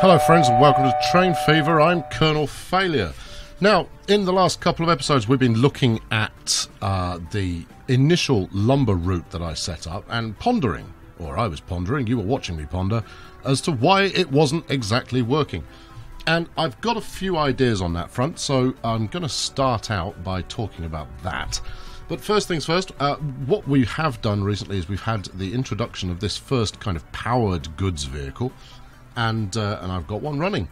Hello friends and welcome to Train Fever. I'm Colonel Failure. Now, in the last couple of episodes we've been looking at the initial lumber route that I set up and pondering, or I was pondering, you were watching me ponder, as to why it wasn't exactly working. And I've got a few ideas on that front, so I'm going to start out by talking about that. But first things first, what we have done recently is we've had the introduction of this first kind of powered goods vehicle, and I've got one running.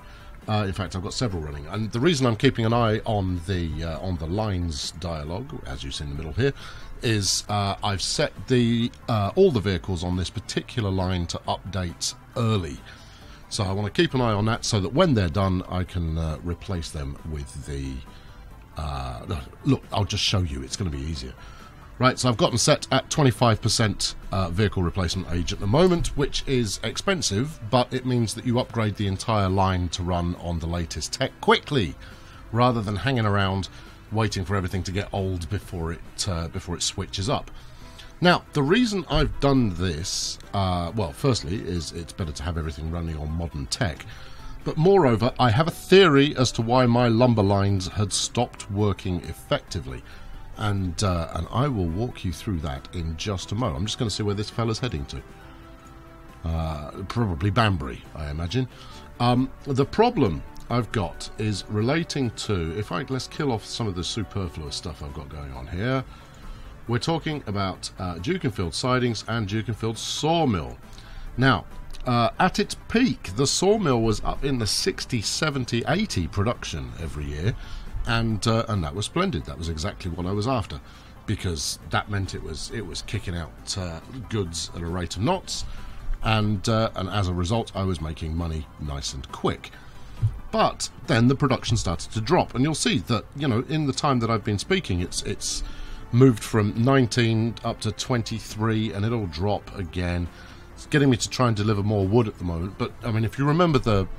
In fact, I've got several running, and the reason I'm keeping an eye on the lines dialogue, as you see in the middle here, is I've set all the vehicles on this particular line to update early. So I want to keep an eye on that so that when they're done, I can replace them with the. Look, I'll just show you. It's going to be easier. Right, so I've got them set at 25% vehicle replacement age at the moment, which is expensive, but it means that you upgrade the entire line to run on the latest tech quickly, rather than hanging around waiting for everything to get old before it switches up. Now, the reason I've done this, well, firstly, is it's better to have everything running on modern tech, but moreover, I have a theory as to why my lumber lines had stopped working effectively. And I will walk you through that in just a moment. I'm just going to see where this fella's heading to. Probably Banbury, I imagine. The problem I've got is relating to... In fact, let's kill off some of the superfluous stuff I've got going on here. We're talking about Dukenfield sidings and Dukenfield sawmill. Now, at its peak, the sawmill was up in the 60, 70, 80 production every year. And that was splendid. That was exactly what I was after, because that meant it was kicking out goods at a rate of knots, and as a result, I was making money nice and quick. But then the production started to drop, and you'll see that in the time that I've been speaking, it's moved from 19 up to 23, and it'll drop again. It's getting me to try and deliver more wood at the moment. But I mean, if you remember the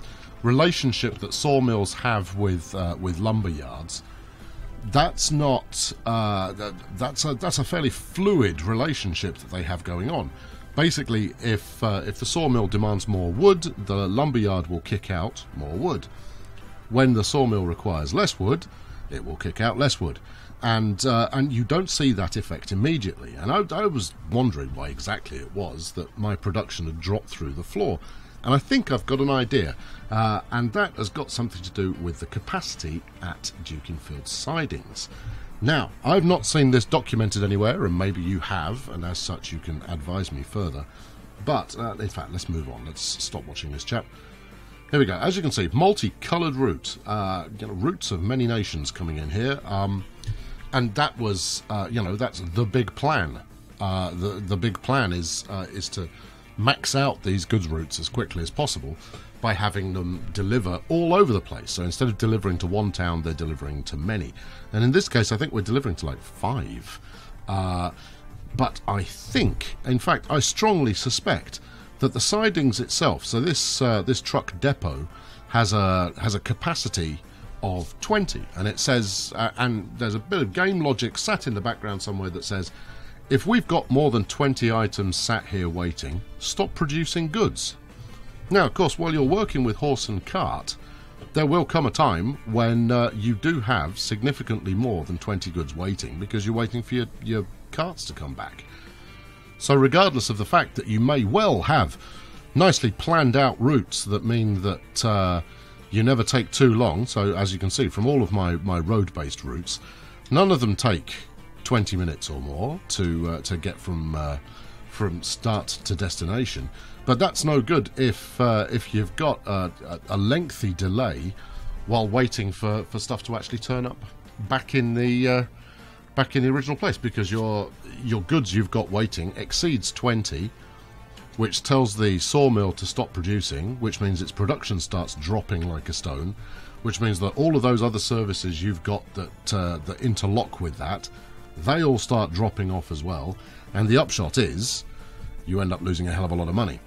relationship that sawmills have with lumber yards, that's not that's a fairly fluid relationship that they have going on. Basically, if the sawmill demands more wood, the lumberyard will kick out more wood. When the sawmill requires less wood, it will kick out less wood, and you don't see that effect immediately. And I was wondering why exactly it was that my production had dropped through the floor. And I think I've got an idea, and that has got something to do with the capacity at Dukenfield sidings. Now, I've not seen this documented anywhere, and maybe you have, and as such you can advise me further. But, in fact, let's move on. Let's stop watching this chap. Here we go. As you can see, multicoloured route. Routes of many nations coming in here. And that was, that's the big plan. The big plan is to max out these goods routes as quickly as possible by having them deliver all over the place. So instead of delivering to one town, they're delivering to many. And in this case, I think we're delivering to like 5. But I think, in fact, I strongly suspect that the sidings itself, so this truck depot has a capacity of 20, and it says, and there's a bit of game logic sat in the background somewhere that says, if we've got more than 20 items sat here waiting, stop producing goods. Now, of course, while you're working with horse and cart, there will come a time when you do have significantly more than 20 goods waiting, because you're waiting for your carts to come back. So regardless of the fact that you may well have nicely planned out routes that mean that you never take too long, so as you can see from all of my road-based routes, none of them take 20 minutes or more to get from start to destination. But that's no good if you've got a lengthy delay while waiting for stuff to actually turn up back in the original place, because your goods you've got waiting exceeds 20, which tells the sawmill to stop producing, which means its production starts dropping like a stone, which means that all of those other services you've got that interlock with that, they all start dropping off as well, and the upshot is you end up losing a hell of a lot of money.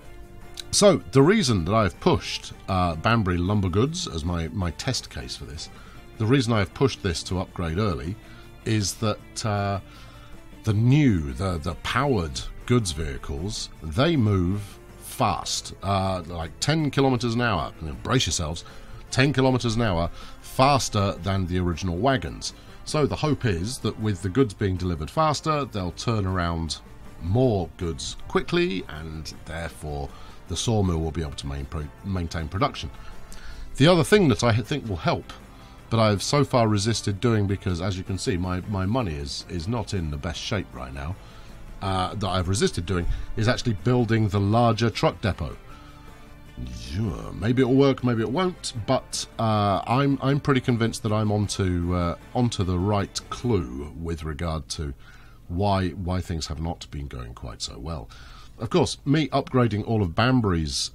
So the reason that I've pushed Banbury Lumber Goods as my test case for this, the reason I've pushed this to upgrade early is that the powered goods vehicles, they move fast, like 10 kilometers an hour. Brace yourselves, 10 kilometers an hour faster than the original wagons. So the hope is that with the goods being delivered faster, they'll turn around more goods quickly, and therefore the sawmill will be able to maintain production. The other thing that I think will help, but I've so far resisted doing because, as you can see, my money is not in the best shape right now, that I've resisted doing, is actually building the larger truck depot. Maybe it'll work, maybe it won't, but I'm pretty convinced that I'm onto the right clue with regard to why things have not been going quite so well. Of course, me upgrading all of Banbury's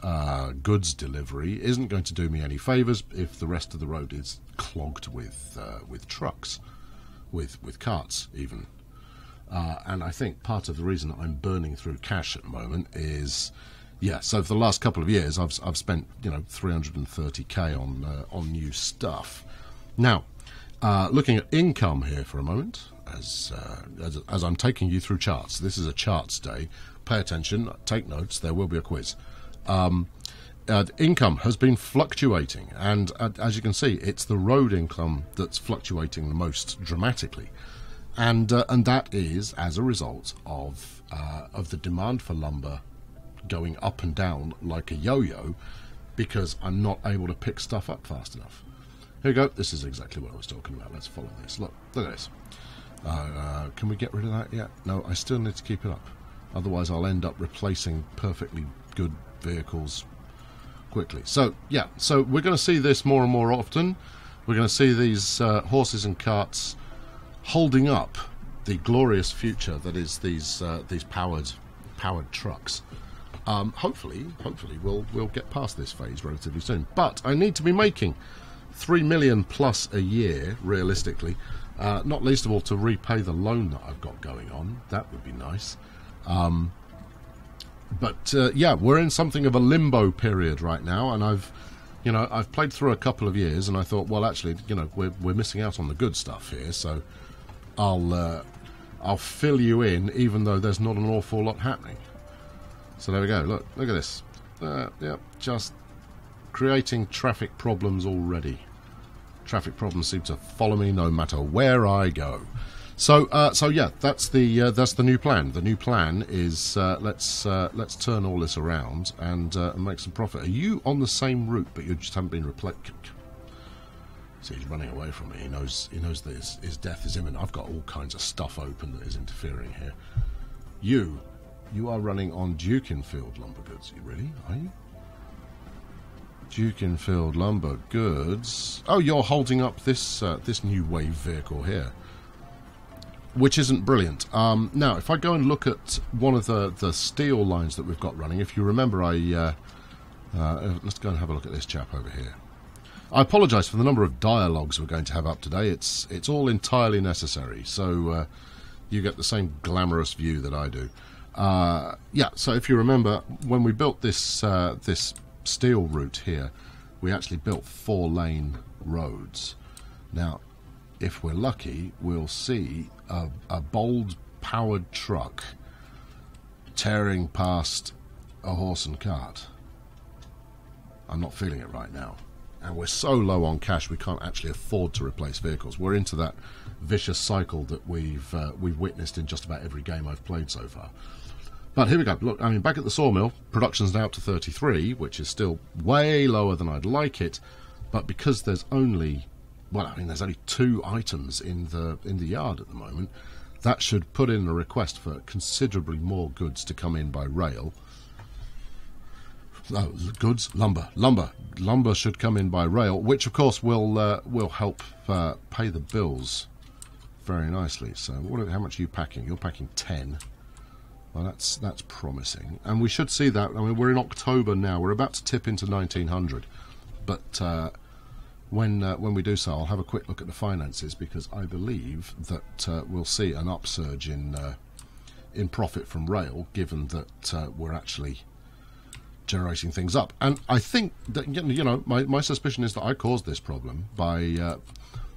goods delivery isn't going to do me any favours if the rest of the road is clogged with trucks, with carts even. And I think part of the reason that I'm burning through cash at the moment is, yeah. So for the last couple of years, I've spent 330k on new stuff. Now, looking at income here for a moment, as I'm taking you through charts. This is a charts day. Pay attention, take notes, there will be a quiz. Income has been fluctuating, and as you can see, it's the road income that's fluctuating the most dramatically. And that is as a result of the demand for lumber going up and down like a yo-yo, because I'm not able to pick stuff up fast enough. Here we go, this is exactly what I was talking about. Let's follow this. Look at this. Can we get rid of that yet? No, I still need to keep it up. Otherwise, I'll end up replacing perfectly good vehicles quickly. So, yeah, so we're going to see this more and more often. We're going to see these horses and carts holding up the glorious future that is these powered trucks. Hopefully, we'll get past this phase relatively soon. But I need to be making 3 million plus a year, realistically. Not least of all to repay the loan that I've got going on. That would be nice. But yeah, we're in something of a limbo period right now, and I've played through a couple of years, and I thought, well, actually, we're missing out on the good stuff here, so I'll fill you in, even though there's not an awful lot happening. So there we go. Look at this. Yeah, just creating traffic problems already. Traffic problems seem to follow me no matter where I go. So yeah, that's the new plan. The new plan is let's turn all this around and make some profit. Are you on the same route, but you just haven't been replaced? See, he's running away from me. He knows that his death is imminent. I've got all kinds of stuff open that is interfering here. You are running on Dukinfield lumber goods. You really? Are you? Dukinfield lumber goods. Oh, you're holding up this new wave vehicle here, which isn't brilliant. Now, if I go and look at one of the steel lines that we've got running, if you remember, let's go and have a look at this chap over here. I apologise for the number of dialogues we're going to have up today. It's all entirely necessary, so you get the same glamorous view that I do. Yeah, so if you remember, when we built this steel route here, we actually built 4-lane roads. Now, if we're lucky, we'll see a bold powered truck tearing past a horse and cart. I'm not feeling it right now, and we're so low on cash we can't actually afford to replace vehicles. We're into that vicious cycle that we've witnessed in just about every game I've played so far. But here we go. Look, I mean, back at the sawmill, production's now up to 33, which is still way lower than I'd like it. But because there's only, well, I mean, there's only 2 items in the yard at the moment, that should put in a request for considerably more goods to come in by rail. Oh, goods, lumber should come in by rail, which of course will help pay the bills very nicely. So, how much are you packing? You're packing 10. Well, that's promising, and we should see that. I mean, we're in October now. We're about to tip into 1900, but when we do so, I'll have a quick look at the finances, because I believe that we'll see an upsurge in profit from rail, given that we're actually generating things up. And I think that my suspicion is that I caused this problem by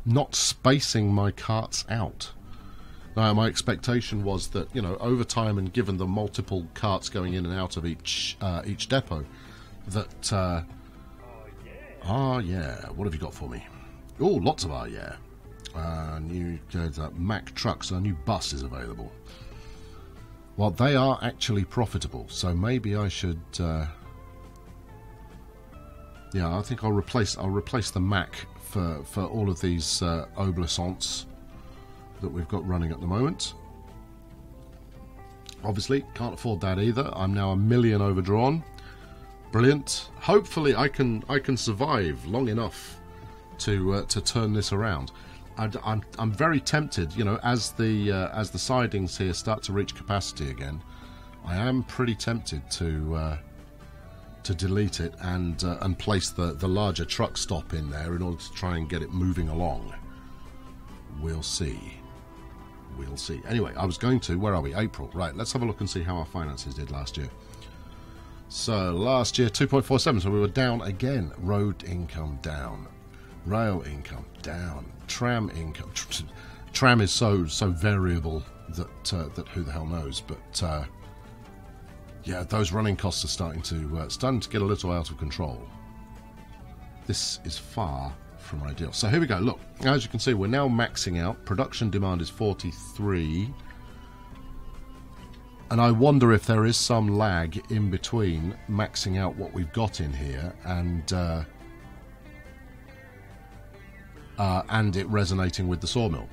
not spacing my carts out. My expectation was that, you know, over time and given the multiple carts going in and out of each depot, that yeah, what have you got for me? Oh, lots of yeah. New Mack trucks, a new bus is available. Well, they are actually profitable, so maybe I should. Yeah, I think I'll replace the Mack for all of these obsolescents that we've got running at the moment. Obviously, can't afford that either. I'm now $1 million overdrawn. Brilliant. Hopefully, I can survive long enough to turn this around. I'm very tempted, you know, as the sidings here start to reach capacity again. I am pretty tempted to delete it and place the larger truck stop in there in order to try and get it moving along. We'll see. We'll see. Anyway, I was going to. Where are we? April. Right. Let's have a look and see how our finances did last year. So last year 2.47. So we were down again. Road income down. Rail income down. Tram income. Tram is so variable that who the hell knows. But yeah, those running costs are starting to get a little out of control. This is far from ideal. So here we go. Look, as you can see, we're now maxing out. Production demand is 43. And I wonder if there is some lag in between maxing out what we've got in here and it resonating with the sawmill.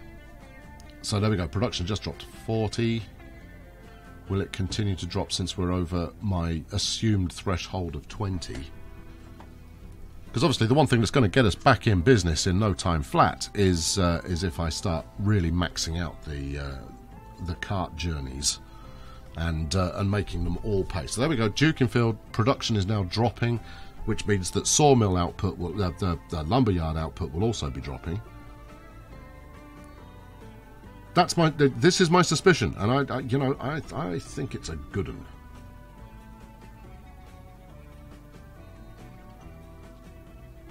So there we go. Production just dropped 40. Will it continue to drop since we're over my assumed threshold of 20? Because obviously the one thing that's going to get us back in business in no time flat is if I start really maxing out the cart journeys and making them all pay. So there we go. Dukinfield production is now dropping, which means that sawmill output, the lumberyard output, will also be dropping. This is my suspicion, and I think it's a good one.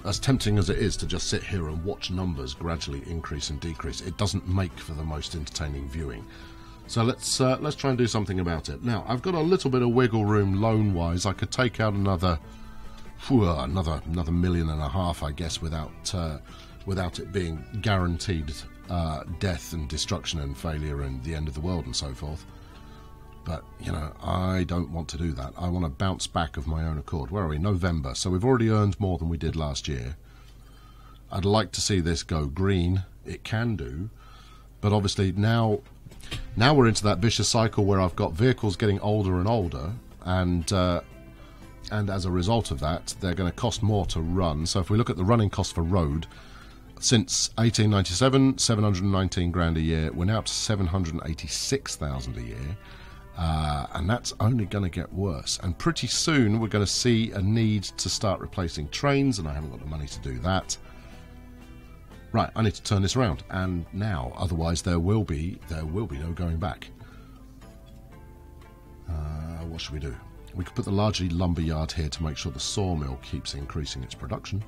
As tempting as it is to just sit here and watch numbers gradually increase and decrease, it doesn't make for the most entertaining viewing. So let's try and do something about it. Now I've got a little bit of wiggle room loan-wise. I could take out another $1.5 million, I guess, without it being guaranteed death and destruction and failure and the end of the world and so forth. But, you know, I don't want to do that. I want to bounce back of my own accord. Where are we? November. So we've already earned more than we did last year. I'd like to see this go green. It can do. But obviously now we're into that vicious cycle where I've got vehicles getting older and older. And as a result of that, they're going to cost more to run. So if we look at the running cost for road, since 1897, 719 grand a year. We're now up to 786,000 a year. And that's only going to get worse. And pretty soon we're going to see a need to start replacing trains, and I haven't got the money to do that. Right, I need to turn this around, and now, otherwise there will be no going back. What should we do? We could put the largely lumber yard here to make sure the sawmill keeps increasing its production.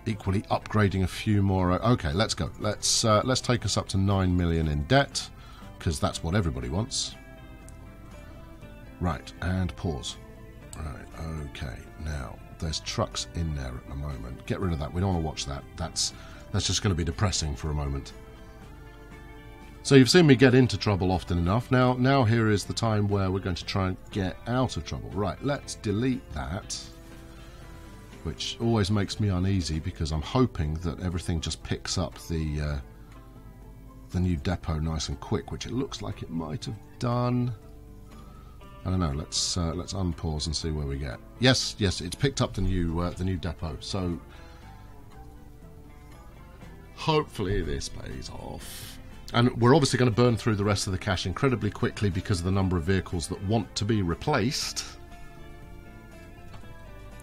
Equally upgrading a few more. Okay, let's go. Let's take us up to 9 million in debt, because that's what everybody wants. Right, and pause. Right, okay. Now there's trucks in there at the moment. Get rid of that. We don't want to watch that. That's just going to be depressing for a moment. So you've seen me get into trouble often enough. Now here is the time where we're going to try and get out of trouble. Right, let's delete that, which always makes me uneasy because I'm hoping that everything just picks up the new depot nice and quick, which it looks like it might have done. I don't know. Let's unpause and see where we get. Yes, it's picked up the new depot. So hopefully this pays off. And we're obviously going to burn through the rest of the cash incredibly quickly because of the number of vehicles that want to be replaced.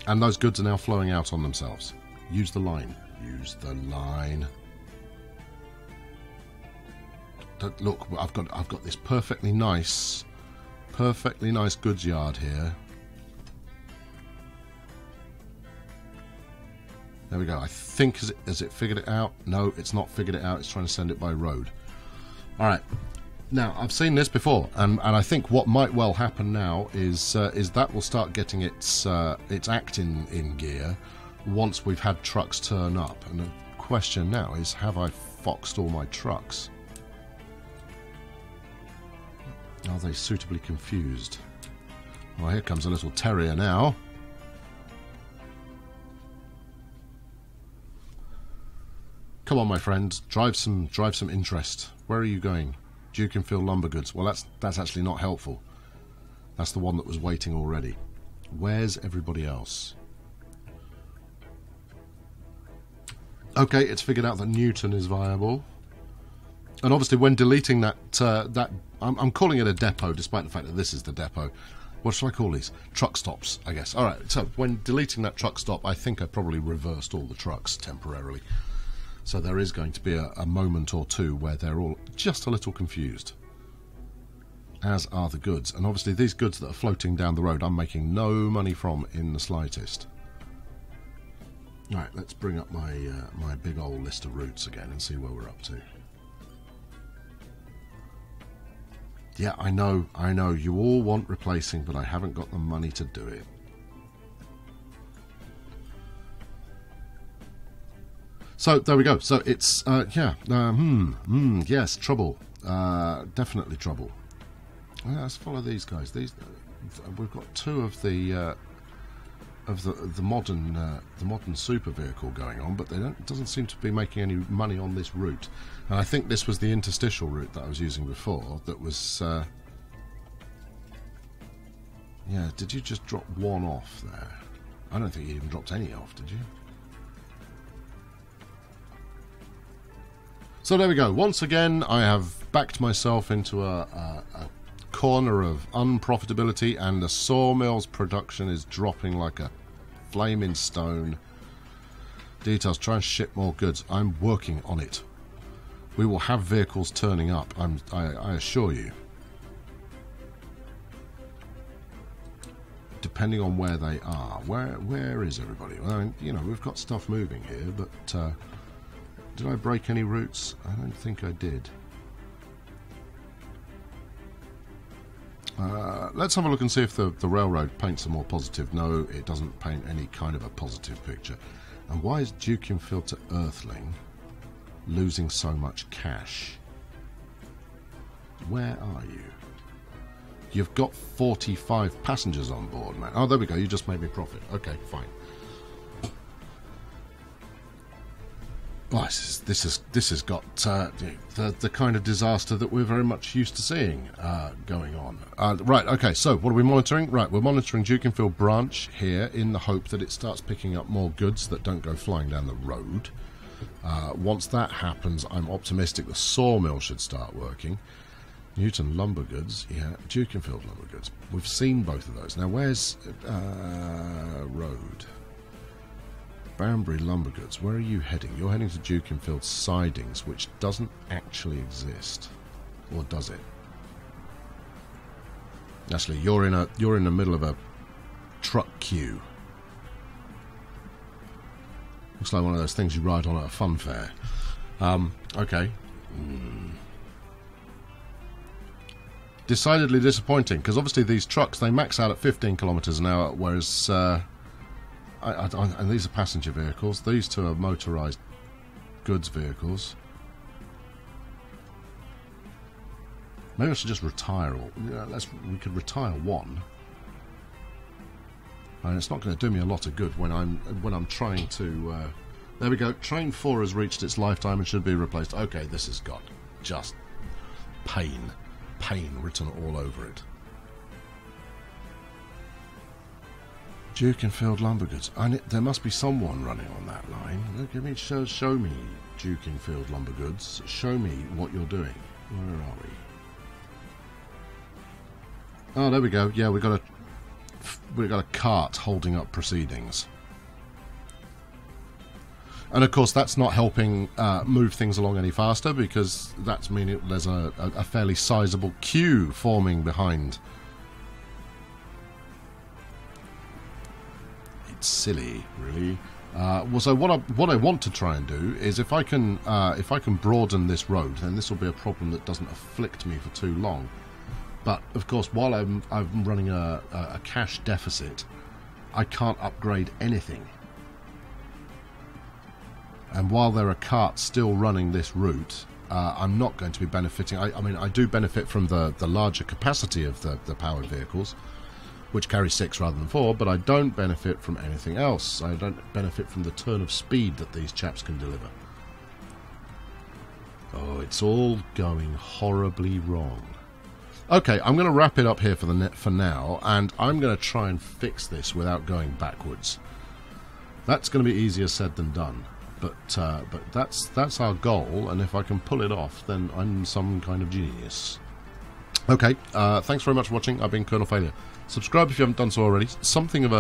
And those goods are now flowing out on themselves. Use the line. Use the line. Look, I've got this perfectly nice goods yard here. There we go. I think, has it figured it out? No, it's not figured it out. It's trying to send it by road. Alright. Now, I've seen this before, and I think what might well happen now is that will start getting its act in gear once we've had trucks turn up. And the question now is, have I foxed all my trucks? Are they suitably confused? Well, here comes a little terrier now. Come on, my friend, drive some interest. Where are you going? Dukenfield Lumber Goods. Well, that's actually not helpful. That's the one that was waiting already. Where's everybody else? Okay, it's figured out that Newton is viable. And obviously, when deleting that, I'm calling it a depot, despite the fact that this is the depot. What should I call these? Truck stops, I guess. All right. So when deleting that truck stop, I think I probably reversed all the trucks temporarily. So there is going to be a moment or two where they're all just a little confused, as are the goods. And obviously these goods that are floating down the road I'm making no money from in the slightest. Alright, let's bring up my my big old list of routes again and see where we're up to. Yeah, I know, you all want replacing, but I haven't got the money to do it. So there we go. So it's yes, trouble. Definitely trouble. Let's follow these guys. We've got two of the modern super vehicle going on, but it doesn't seem to be making any money on this route. And I think this was the interstitial route that I was using before. That was yeah. Did you just drop one off there? I don't think you even dropped any off, did you? So there we go. Once again, I have backed myself into a corner of unprofitability, and the sawmill's production is dropping like a flaming stone. Details, try and ship more goods. I'm working on it. We will have vehicles turning up, I assure you. Depending on where they are. Where is everybody? Well, I mean, you know, we've got stuff moving here, but... did I break any routes? I don't think I did. Let's have a look and see if the railroad paints a more positive. No, it doesn't paint any kind of a positive picture. And why is Dukenfield to Earthling losing so much cash? Where are you? You've got 45 passengers on board, man. Oh, there we go. You just made me profit. Okay, fine. Well, this has got the kind of disaster that we're very much used to seeing going on. Right, okay, so what are we monitoring? Right, we're monitoring Dukenfield branch here in the hope that it starts picking up more goods that don't go flying down the road. Once that happens, I'm optimistic the sawmill should start working. Newton Lumber Goods, yeah, Dukenfield Lumber Goods. We've seen both of those. Now, where's road? Banbury Lumber Goods, where are you heading? You're heading to Dukenfield Sidings, which doesn't actually exist. Or does it? Actually, you're in the middle of a truck queue. Looks like one of those things you ride on at a fun fair. Okay. Decidedly disappointing, because obviously these trucks, they max out at 15 kilometers an hour, whereas... and these are passenger vehicles. These two are motorised goods vehicles. Maybe I should just retire all. Yeah, we could retire one. And it's not going to do me a lot of good when I'm trying to. There we go. Train 4 has reached its lifetime and should be replaced. Okay, this has got just pain written all over it. Dukenfield Lumber Goods. There must be someone running on that line. Look, show me Dukenfield Lumber Goods. Show me what you're doing. Where are we? Oh, there we go. Yeah, we've got a cart holding up proceedings. And of course, that's not helping move things along any faster, because that's meaning there's a fairly sizable queue forming behind. It's silly, really. So what I want to try and do is if I can broaden this road, then this will be a problem that doesn't afflict me for too long. But of course, while I'm running a cash deficit, I can't upgrade anything. And while there are carts still running this route, I'm not going to be benefiting. I mean, I do benefit from the larger capacity of the powered vehicles, which carry 6 rather than 4, but I don't benefit from anything else. I don't benefit from the turn of speed that these chaps can deliver. Oh, it's all going horribly wrong. Okay, I'm going to wrap it up here for now, and I'm going to try and fix this without going backwards. That's going to be easier said than done, but that's our goal, and if I can pull it off, then I'm some kind of genius. Okay, thanks very much for watching. I've been Colonel Failure. Subscribe if you haven't done so already. Something of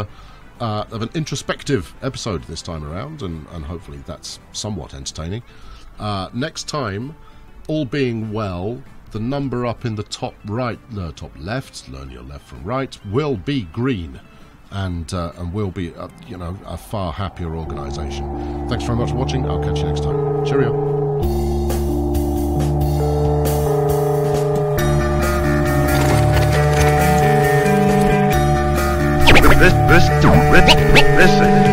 an introspective episode this time around, and hopefully that's somewhat entertaining. Next time, all being well, the number up in the top right, top left, learn your left from right, will be green, and will be a far happier organisation. Thanks very much for watching. I'll catch you next time. Cheerio. Listen.